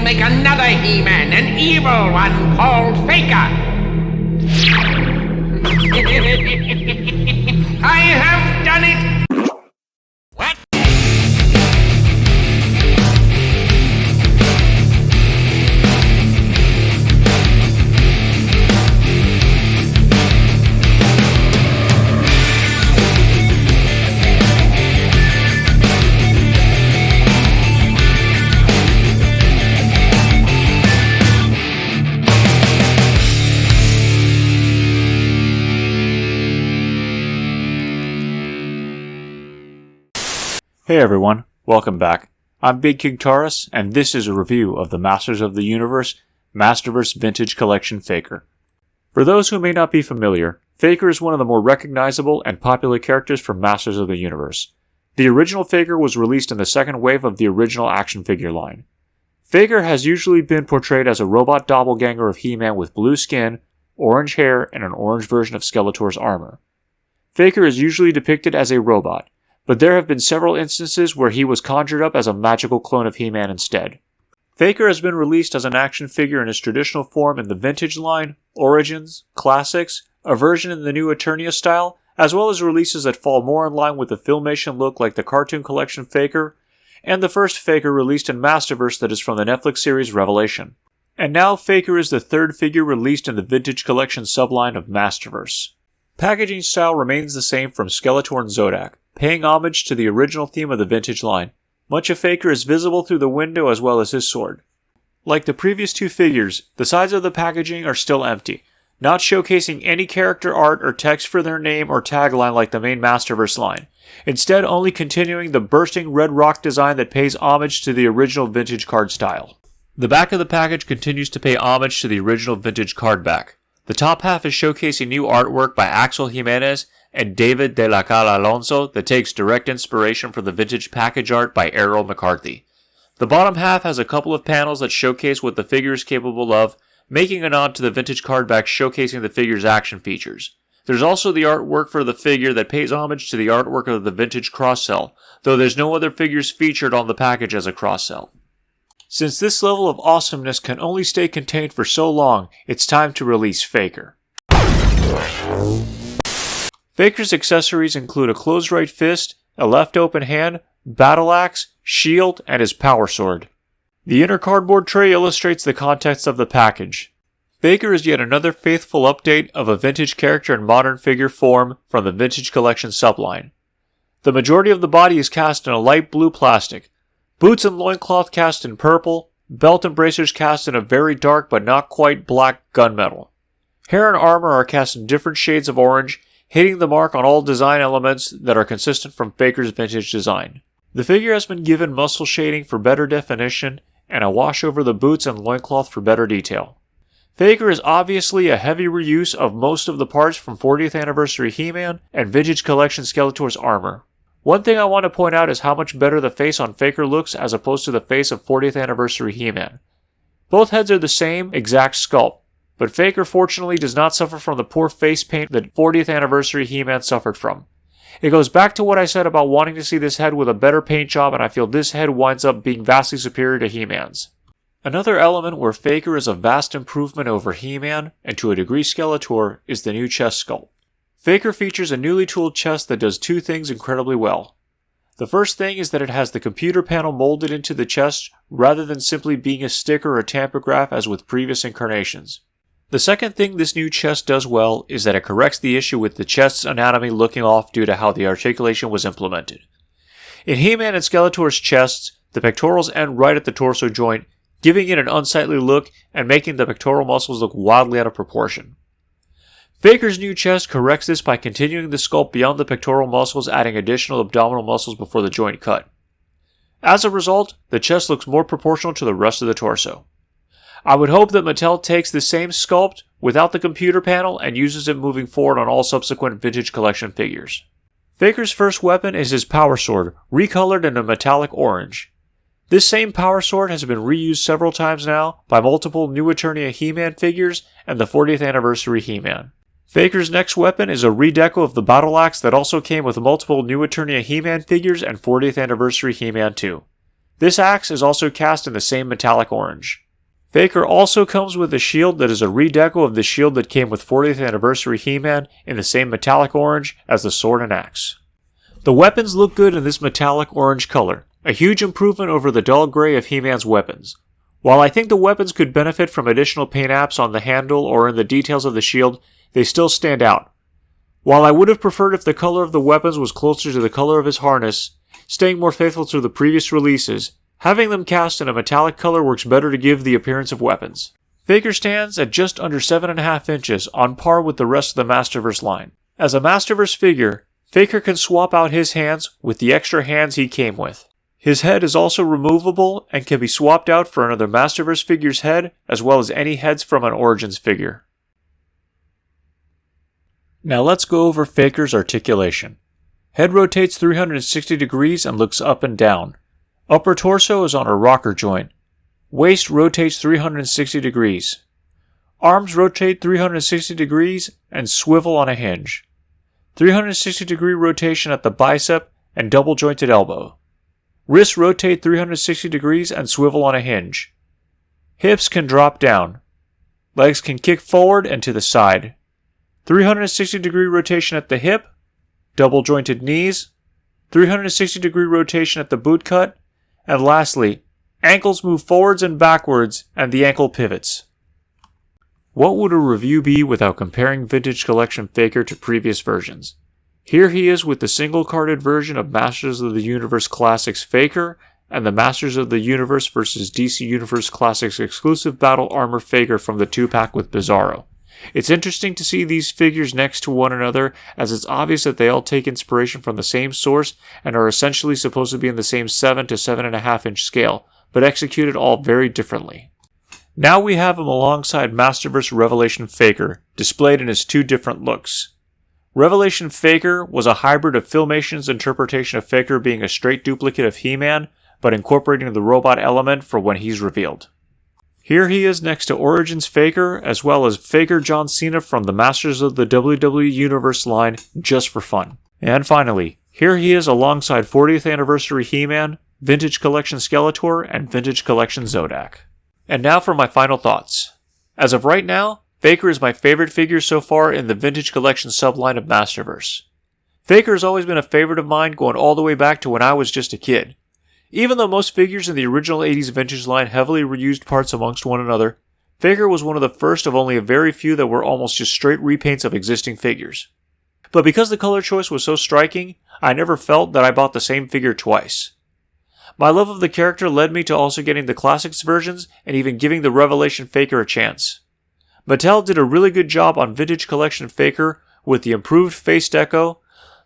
make another He-Man, an evil one called Faker. I have done it! What? Hey everyone, welcome back. I'm Big King Taurus, and this is a review of the Masters of the Universe Masterverse Vintage Collection Faker. For those who may not be familiar, Faker is one of the more recognizable and popular characters from Masters of the Universe. The original Faker was released in the second wave of the original action figure line. Faker has usually been portrayed as a robot doppelganger of He-Man with blue skin, orange hair, and an orange version of Skeletor's armor. Faker is usually depicted as a robot, but there have been several instances where he was conjured up as a magical clone of He-Man instead. Faker has been released as an action figure in his traditional form in the Vintage line, Origins, Classics, a version in the new Eternia style, as well as releases that fall more in line with the Filmation look like the Cartoon Collection Faker, and the first Faker released in Masterverse that is from the Netflix series Revelation. And now Faker is the third figure released in the Vintage Collection subline of Masterverse. Packaging style remains the same from Skeletor and Zodak, paying homage to the original theme of the Vintage line. Much of Faker is visible through the window as well as his sword. Like the previous two figures, the sides of the packaging are still empty, not showcasing any character art or text for their name or tagline like the main Masterverse line, instead only continuing the bursting red rock design that pays homage to the original Vintage card style. The back of the package continues to pay homage to the original Vintage card back. The top half is showcasing new artwork by Axel Jimenez and David de la Cala Alonso that takes direct inspiration from the Vintage package art by Errol McCarthy. The bottom half has a couple of panels that showcase what the figure is capable of, making a nod to the Vintage card back showcasing the figure's action features. There's also the artwork for the figure that pays homage to the artwork of the Vintage cross-cell, though there's no other figures featured on the package as a cross-cell. Since this level of awesomeness can only stay contained for so long, it's time to release Faker. Faker's accessories include a closed right fist, a left open hand, battle axe, shield, and his power sword. The inner cardboard tray illustrates the contents of the package. Faker is yet another faithful update of a Vintage character in modern figure form from the Vintage Collection subline. The majority of the body is cast in a light blue plastic, boots and loincloth cast in purple, belt and bracers cast in a very dark but not quite black gunmetal. Hair and armor are cast in different shades of orange, hitting the mark on all design elements that are consistent from Faker's Vintage design. The figure has been given muscle shading for better definition and a wash over the boots and loincloth for better detail. Faker is obviously a heavy reuse of most of the parts from 40th Anniversary He-Man and Vintage Collection Skeletor's armor. One thing I want to point out is how much better the face on Faker looks as opposed to the face of 40th Anniversary He-Man. Both heads are the same exact sculpt, but Faker fortunately does not suffer from the poor face paint that 40th Anniversary He-Man suffered from. It goes back to what I said about wanting to see this head with a better paint job, and I feel this head winds up being vastly superior to He-Man's. Another element where Faker is a vast improvement over He-Man, and to a degree Skeletor, is the new chest sculpt. Faker features a newly tooled chest that does two things incredibly well. The first thing is that it has the computer panel molded into the chest rather than simply being a sticker or tampograph as with previous incarnations. The second thing this new chest does well is that it corrects the issue with the chest's anatomy looking off due to how the articulation was implemented. In He-Man and Skeletor's chests, the pectorals end right at the torso joint, giving it an unsightly look and making the pectoral muscles look wildly out of proportion. Faker's new chest corrects this by continuing the sculpt beyond the pectoral muscles, adding additional abdominal muscles before the joint cut. As a result, the chest looks more proportional to the rest of the torso. I would hope that Mattel takes the same sculpt without the computer panel and uses it moving forward on all subsequent Vintage Collection figures. Faker's first weapon is his power sword, recolored in a metallic orange. This same power sword has been reused several times now by multiple New Eternia He-Man figures and the 40th Anniversary He-Man. Faker's next weapon is a redeco of the battle axe that also came with multiple New Eternia He-Man figures and 40th Anniversary He-Man 2. This axe is also cast in the same metallic orange. Faker also comes with a shield that is a redeco of the shield that came with 40th Anniversary He-Man in the same metallic orange as the sword and axe. The weapons look good in this metallic orange color, a huge improvement over the dull gray of He-Man's weapons. While I think the weapons could benefit from additional paint apps on the handle or in the details of the shield, they still stand out. While I would have preferred if the color of the weapons was closer to the color of his harness, staying more faithful to the previous releases, having them cast in a metallic color works better to give the appearance of weapons. Faker stands at just under 7.5 inches, on par with the rest of the Masterverse line. As a Masterverse figure, Faker can swap out his hands with the extra hands he came with. His head is also removable and can be swapped out for another Masterverse figure's head, as well as any heads from an Origins figure. Now let's go over Faker's articulation. Head rotates 360 degrees and looks up and down. Upper torso is on a rocker joint. Waist rotates 360 degrees. Arms rotate 360 degrees and swivel on a hinge. 360 degree rotation at the bicep and double jointed elbow. Wrists rotate 360 degrees and swivel on a hinge. Hips can drop down. Legs can kick forward and to the side. 360 degree rotation at the hip. Double jointed knees. 360 degree rotation at the boot cut. And lastly, ankles move forwards and backwards and the ankle pivots. What would a review be without comparing Vintage Collection Faker to previous versions? Here he is with the single-carded version of Masters of the Universe Classics Faker and the Masters of the Universe vs. DC Universe Classics exclusive Battle Armor Faker from the 2-pack with Bizarro. It's interesting to see these figures next to one another, as it's obvious that they all take inspiration from the same source and are essentially supposed to be in the same 7 to 7.5 inch scale, but executed all very differently. Now we have him alongside Masterverse Revelation Faker, displayed in his two different looks. Revelation Faker was a hybrid of Filmation's interpretation of Faker being a straight duplicate of He-Man, but incorporating the robot element for when he's revealed. Here he is next to Origins Faker, as well as Faker John Cena from the Masters of the WWE Universe line, just for fun. And finally, here he is alongside 40th Anniversary He-Man, Vintage Collection Skeletor, and Vintage Collection Zodak. And now for my final thoughts. As of right now, Faker is my favorite figure so far in the Vintage Collection subline of Masterverse. Faker has always been a favorite of mine going all the way back to when I was just a kid. Even though most figures in the original 80s vintage line heavily reused parts amongst one another, Faker was one of the first of only a very few that were almost just straight repaints of existing figures. But because the color choice was so striking, I never felt that I bought the same figure twice. My love of the character led me to also getting the Classics versions and even giving the Revelation Faker a chance. Mattel did a really good job on Vintage Collection Faker with the improved face deco,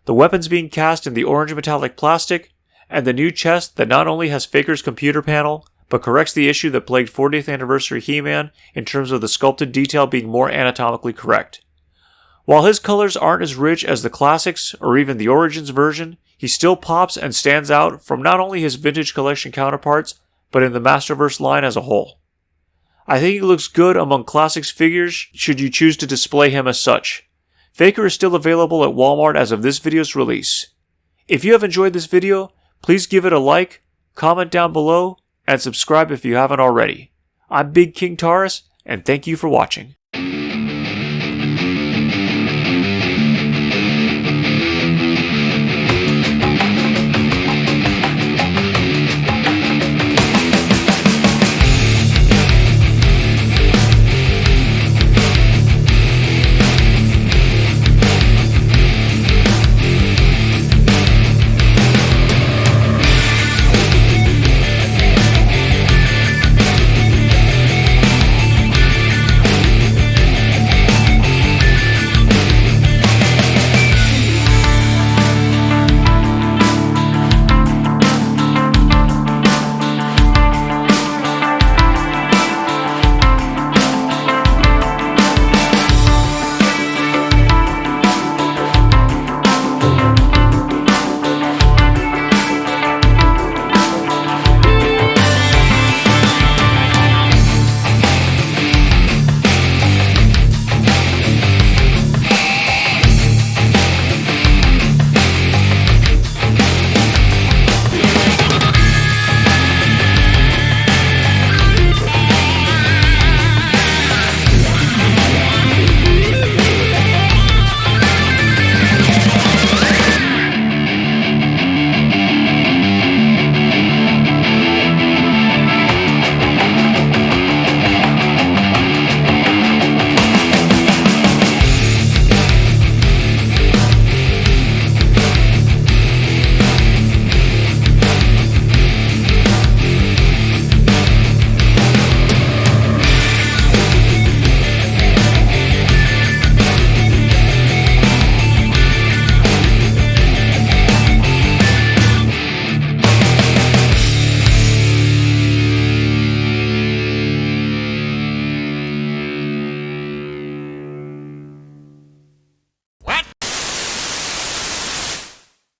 the weapons being cast in the orange metallic plastic, and the new chest that not only has Faker's computer panel, but corrects the issue that plagued 40th Anniversary He-Man in terms of the sculpted detail being more anatomically correct. While his colors aren't as rich as the Classics or even the Origins version, he still pops and stands out from not only his Vintage Collection counterparts, but in the Masterverse line as a whole. I think he looks good among Classics figures should you choose to display him as such. Faker is still available at Walmart as of this video's release. If you have enjoyed this video, please give it a like, comment down below, and subscribe if you haven't already. I'm Big King Taurus, and thank you for watching.